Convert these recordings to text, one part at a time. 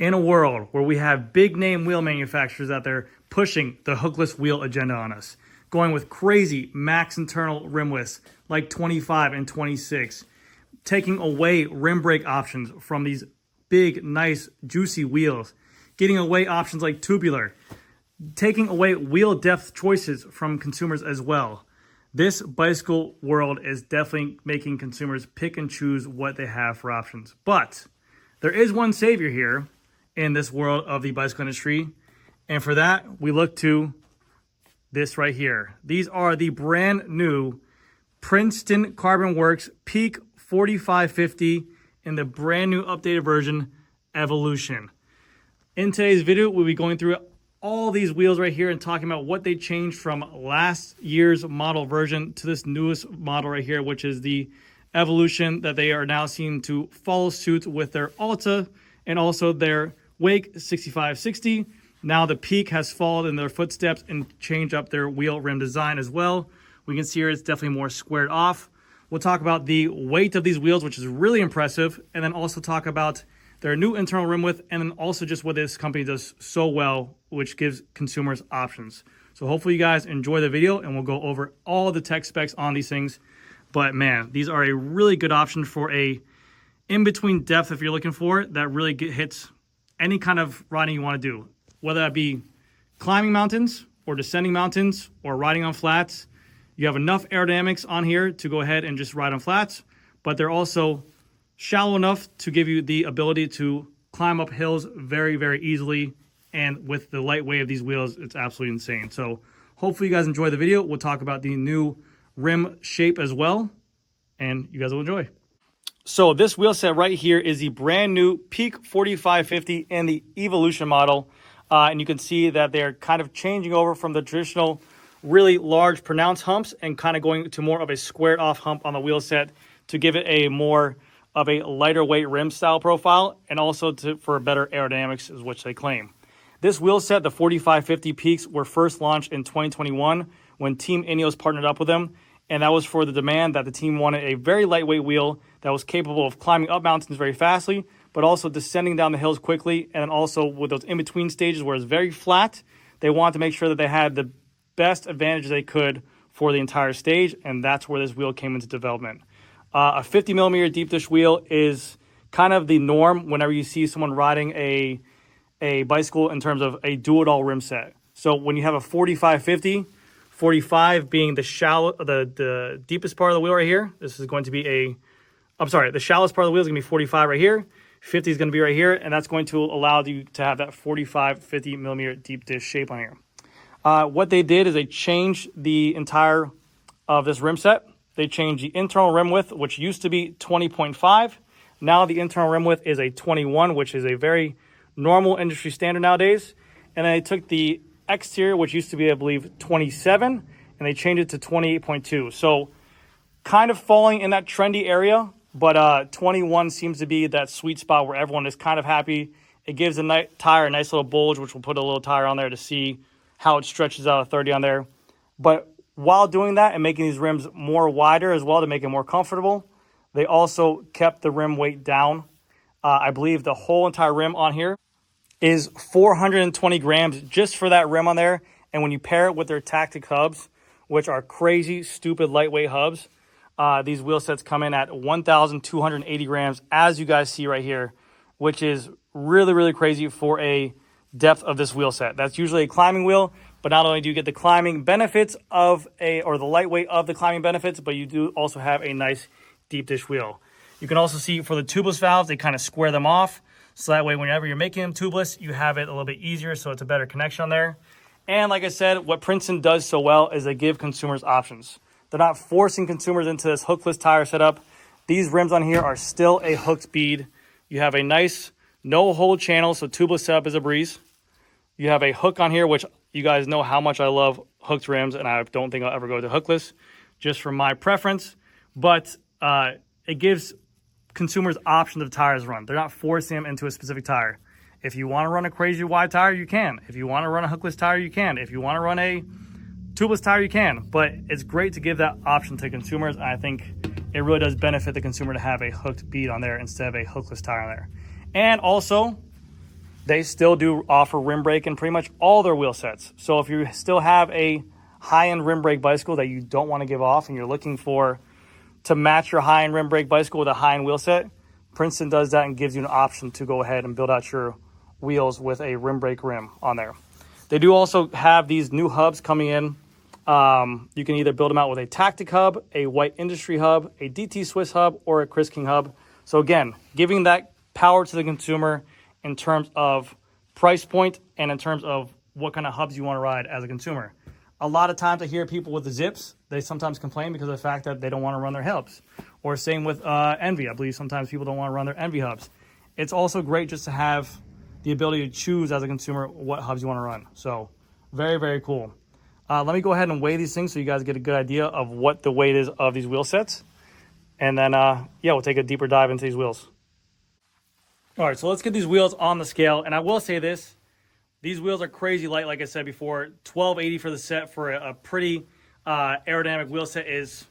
in a world where we have big name wheel manufacturers out there pushing the hookless wheel agenda on us, going with crazy max internal rim widths like 25 and 26, taking away rim brake options from these big, nice, juicy wheels, getting away options like tubular, taking away wheel depth choices from consumers as well. This bicycle world is definitely making consumers pick and choose what they have for options. But there is one savior here in this world of the bicycle industry. And for that, we look to this right here. These are the brand new Princeton Carbon Works Peak 4550 in the brand new updated version, Evolution. In today's video, we'll be going through all these wheels right here and talking about what they changed from last year's model version to this newest model right here, which is the Evolution that they are now seeing to follow suit with their Alta and also their Wake 6560. Now the Peak has followed in their footsteps and changed up their wheel rim design as well. We can see here it's definitely more squared off. We'll talk about the weight of these wheels, which is really impressive, and then also talk about their new internal rim width, and then also just what this company does so well, which gives consumers options. So hopefully you guys enjoy the video, and we'll go over all the tech specs on these things. But man, these are a really good option for a in-between depth if you're looking for it, that really hits any kind of riding you want to do, whether that be climbing mountains or descending mountains or riding on flats. You have enough aerodynamics on here to go ahead and just ride on flats, but they're also shallow enough to give you the ability to climb up hills very, very easily. And with the lightweight of these wheels, it's absolutely insane. So hopefully you guys enjoy the video. We'll talk about the new rim shape as well, and you guys will enjoy. So this wheel set right here is the brand new Peak 4550 in the Evolution model. And you can see that they're kind of changing over from the traditional really large pronounced humps and kind of going to more of a squared off hump on the wheel set to give it a more of a lighter weight rim style profile, and also for better aerodynamics, is which they claim. This wheel set, the 4550 Peaks, were first launched in 2021 when Team Ineos partnered up with them, and that was for the demand that the team wanted a very lightweight wheel that was capable of climbing up mountains very fastly, but also descending down the hills quickly, and then also with those in-between stages where it's very flat, they wanted to make sure that they had the best advantage they could for the entire stage, and that's where this wheel came into development. A 50 millimeter deep dish wheel is kind of the norm whenever you see someone riding a bicycle in terms of a do-it-all rim set. So when you have a 4550, 45 being the deepest part of the wheel right here, this is going to be the shallowest part of the wheel is going to be 45 right here. 50 is going to be right here, and that's going to allow you to have that 45, 50 millimeter deep dish shape on here. What they did is they changed the entire of this rim set. They changed the internal rim width, which used to be 20.5. Now the internal rim width is a 21, which is a very normal industry standard nowadays. And then they took the exterior, which used to be, I believe, 27, and they changed it to 28.2. So kind of falling in that trendy area, but 21 seems to be that sweet spot where everyone is kind of happy. It gives the tire a nice little bulge, which we'll put a little tire on there to see how it stretches out a 30 on there. But while doing that and making these rims more wider as well to make it more comfortable, they also kept the rim weight down. I believe the whole entire rim on here is 420 grams just for that rim on there. And when you pair it with their Tactic hubs, which are crazy, stupid, lightweight hubs, these wheel sets come in at 1,280 grams, as you guys see right here, which is really, really crazy for a depth of this wheel set. That's usually a climbing wheel, but not only do you get the climbing benefits or the lightweight of the climbing benefits, but you do also have a nice deep dish wheel. You can also see for the tubeless valves, they kind of square them off. So that way, whenever you're making them tubeless, you have it a little bit easier, so it's a better connection on there. And like I said, what Princeton does so well is they give consumers options. They're not forcing consumers into this hookless tire setup. These rims on here are still a hooked bead. You have a nice no-hole channel, so tubeless setup is a breeze. You have a hook on here, which you guys know how much I love hooked rims, and I don't think I'll ever go to hookless, just for my preference. But it gives consumers options of tires run. They're not forcing them into a specific tire. If you want to run a crazy wide tire, you can. If you want to run a hookless tire, you can. If you want to run a tubeless tire, you can. But it's great to give that option to consumers, and I think it really does benefit the consumer to have a hooked bead on there instead of a hookless tire on there. And also, they still do offer rim brake in pretty much all their wheel sets. So if you still have a high-end rim brake bicycle that you don't want to give off and you're looking to match your high-end rim brake bicycle with a high-end wheel set, Princeton does that and gives you an option to go ahead and build out your wheels with a rim brake rim on there. They do also have these new hubs coming in. You can either build them out with a Tactic hub, a White Industry hub, a DT Swiss hub, or a Chris King hub. So again, giving that power to the consumer in terms of price point and in terms of what kind of hubs you want to ride as a consumer. A lot of times I hear people with the zips, they sometimes complain because of the fact that they don't want to run their hubs. Or same with Envy. I believe sometimes people don't want to run their Envy hubs. It's also great just to have the ability to choose as a consumer what hubs you want to run. So very, very cool. Let me go ahead and weigh these things so you guys get a good idea of what the weight is of these wheel sets. And then, yeah, we'll take a deeper dive into these wheels. All right, so let's get these wheels on the scale. And I will say this, these wheels are crazy light, like I said before. 1280 for the set for a pretty aerodynamic wheel set is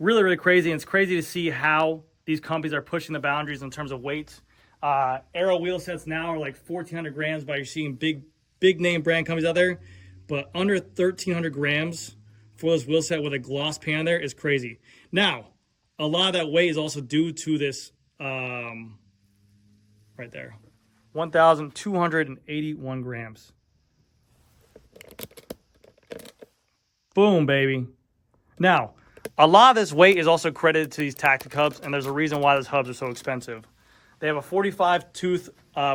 really, really crazy. And it's crazy to see how these companies are pushing the boundaries in terms of weight. AERO wheel sets now are like 1,400 grams, but you're seeing big name brand companies out there. But under 1,300 grams for this wheel set with a gloss pan there is crazy. Now, a lot of that weight is also due to this right there. 1,281 grams. Boom, baby. Now, a lot of this weight is also credited to these Tactic hubs, and there's a reason why those hubs are so expensive. They have a 45 tooth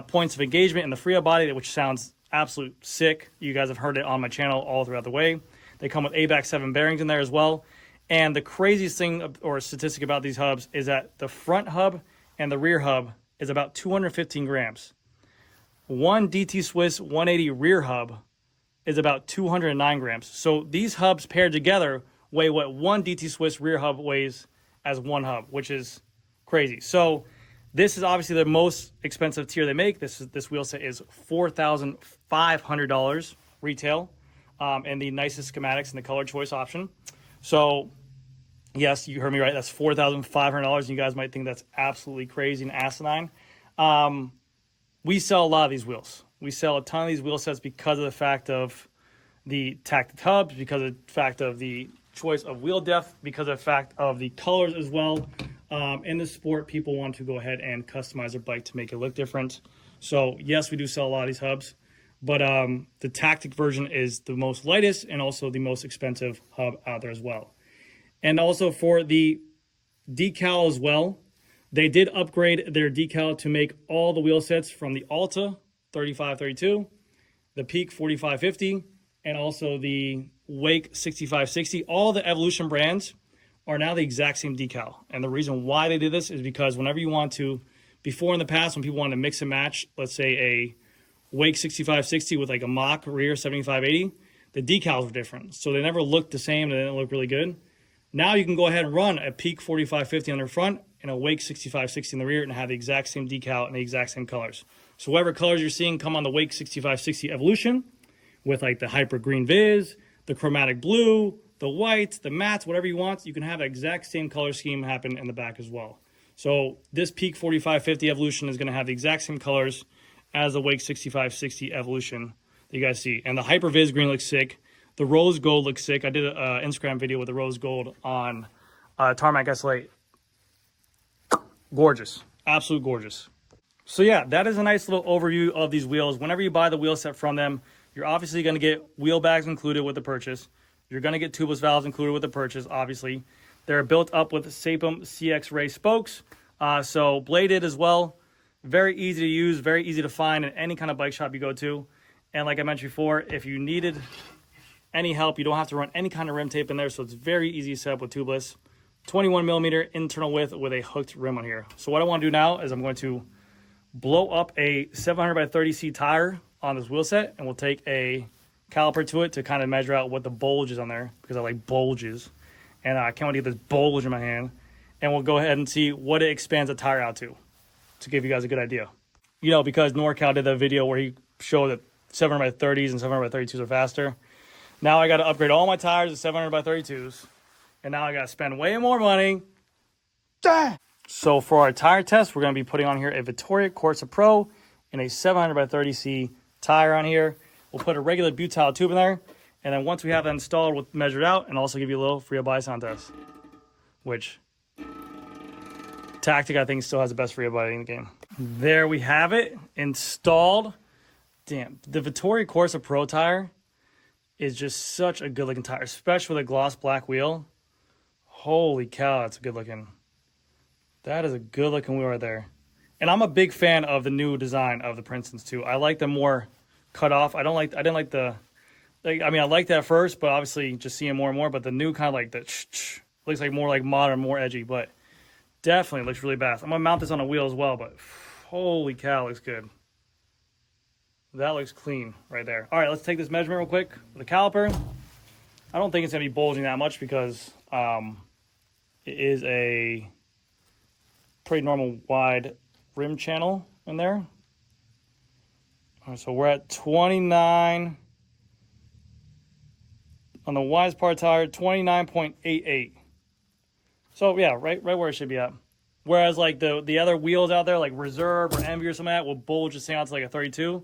points of engagement in the free hub body, which sounds absolute sick. You guys have heard it on my channel all throughout the way. They come with ABAC 7 bearings in there as well. And the craziest thing or statistic about these hubs is that the front hub and the rear hub is about 215 grams. One DT Swiss 180 rear hub is about 209 grams. So these hubs paired together weigh what one DT Swiss rear hub weighs as one hub, which is crazy. So this is obviously the most expensive tier they make. This wheel set is $4,500 retail, and the nicest schematics and the color choice option. So yes, you heard me right. That's $4,500. You guys might think that's absolutely crazy and asinine. We sell a lot of these wheels. We sell a ton of these wheel sets because of the fact of the Tactic hubs, because of the fact of the choice of wheel depth, because of the fact of the colors as well. In the sport, people want to go ahead and customize their bike to make it look different. So yes, we do sell a lot of these hubs, but the Tactic version is the most lightest and also the most expensive hub out there as well. And also for the decal as well, they did upgrade their decal to make all the wheel sets from the Alta 3532, the Peak 4550, and also the Wake 6560. All the Evolution brands are now the exact same decal. And the reason why they did this is because whenever you want to, before in the past when people wanted to mix and match, let's say a Wake 6560 with like a mock rear 7580, the decals were different. So they never looked the same, they didn't look really good. Now you can go ahead and run a Peak 4550 on the front and a Wake 6560 in the rear and have the exact same decal and the exact same colors. So whatever colors you're seeing come on the Wake 6560 Evolution with like the Hyper Green Viz, the Chromatic Blue, the white, the mattes, whatever you want, you can have the exact same color scheme happen in the back as well. So this Peak 4550 Evolution is going to have the exact same colors as the Wake 6560 Evolution that you guys see. And the Hyper Viz green looks sick. The rose gold looks sick. I did an Instagram video with the rose gold on Tarmac S8. Gorgeous. Absolute gorgeous. So yeah, that is a nice little overview of these wheels. Whenever you buy the wheel set from them, you're obviously going to get wheel bags included with the purchase. You're going to get tubeless valves included with the purchase, obviously. They're built up with Sapum CX Ray spokes. So bladed as well. Very easy to use, very easy to find in any kind of bike shop you go to. And like I mentioned before, if you needed any help, you don't have to run any kind of rim tape in there. So it's very easy to set up with tubeless. 21 millimeter internal width with a hooked rim on here. So what I want to do now is I'm going to blow up a 700 by 30C tire on this wheel set, and we'll take a caliper to it to kind of measure out what the bulge is on there, because I like bulges. And I can't wait to get this bulge in my hand. And we'll go ahead and see what it expands the tire out to give you guys a good idea. You know, because NorCal did that video where he showed that 700 by 30s and 700 by 32s are faster. Now I got to upgrade all my tires to 700 by 32s. And now I got to spend way more money. So for our tire test, we're going to be putting on here a Vittoria Corsa Pro in a 700 by 30C tire on here. We'll put a regular butyl tube in there. And then once we have that installed, we'll measure it out and also give you a little free buy sound test. Which, Tactic, I think, still has the best free buy in the game. There we have it, installed. Damn, the Vittoria Corsa Pro tire is just such a good looking tire, especially with a gloss black wheel. Holy cow, that's a good looking. That is a good looking wheel right there. And I'm a big fan of the new design of the Princetons too. I like them more cut off. I didn't like the, I mean, I liked that first, but obviously just seeing more and more, but the new kind of like the looks like more like modern, more edgy, but definitely looks really bad. I'm gonna mount this on a wheel as well, but holy cow, looks good. That looks clean right there. All right, let's take this measurement real quick with the caliper. I don't think it's gonna be bulging that much because it is a pretty normal wide rim channel in there. All right, so we're at 29 on the widest part tire, 29.88. So yeah, right where it should be at. Whereas like the other wheels out there, like Reserve or Envy or something like that, will bulge this thing out to like a 32.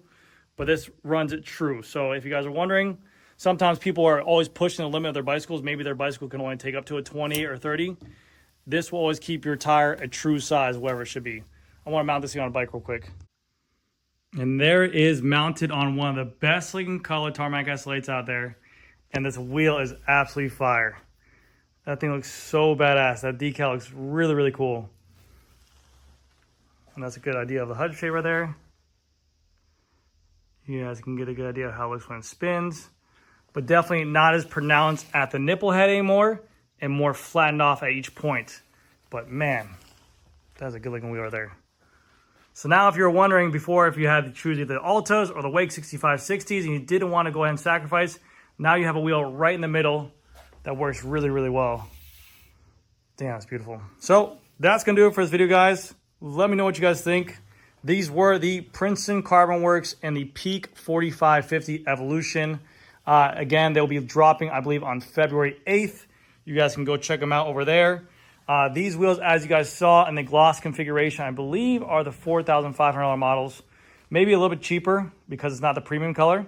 But this runs it true. So if you guys are wondering, sometimes people are always pushing the limit of their bicycles. Maybe their bicycle can only take up to a 20 or 30. This will always keep your tire a true size, wherever it should be. I want to mount this thing on a bike real quick. And there it is, mounted on one of the best looking color tarmac S-Elites out there. And this wheel is absolutely fire. That thing looks so badass. That decal looks really, really cool. And that's a good idea of the HUD shape right there. You guys can get a good idea of how it looks when it spins. But definitely not as pronounced at the nipple head anymore and more flattened off at each point. But man, that's a good looking wheel right there. So now if you were wondering before if you had to choose either the Altos or the Wake 6560s and you didn't want to go ahead and sacrifice, now you have a wheel right in the middle that works really, really well. Damn, that's beautiful. So that's going to do it for this video, guys. Let me know what you guys think. These were the Princeton Carbon Works and the Peak 4550 Evolution. Again, they'll be dropping, I believe, on February 8th. You guys can go check them out over there. These wheels, as you guys saw in the gloss configuration, I believe are the $4,500 models. Maybe a little bit cheaper because it's not the premium color.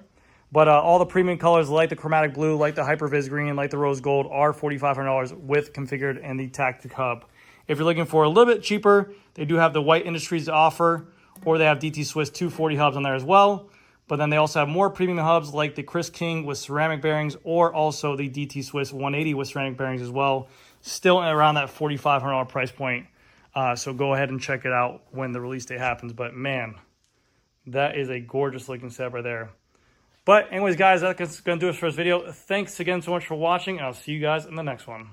But all the premium colors, like the chromatic blue, like the Hypervis green, like the rose gold, are $4,500 with configured and the Tactic hub. If you're looking for a little bit cheaper, they do have the White Industries to offer, or they have DT Swiss 240 hubs on there as well. But then they also have more premium hubs like the Chris King with ceramic bearings, or also the DT Swiss 180 with ceramic bearings as well. Still around that $4,500 price point. So go ahead and check it out when the release date happens. But man, that is a gorgeous looking set right there. But anyways, guys, that's going to do it for this video. Thanks again so much for watching. I'll see you guys in the next one.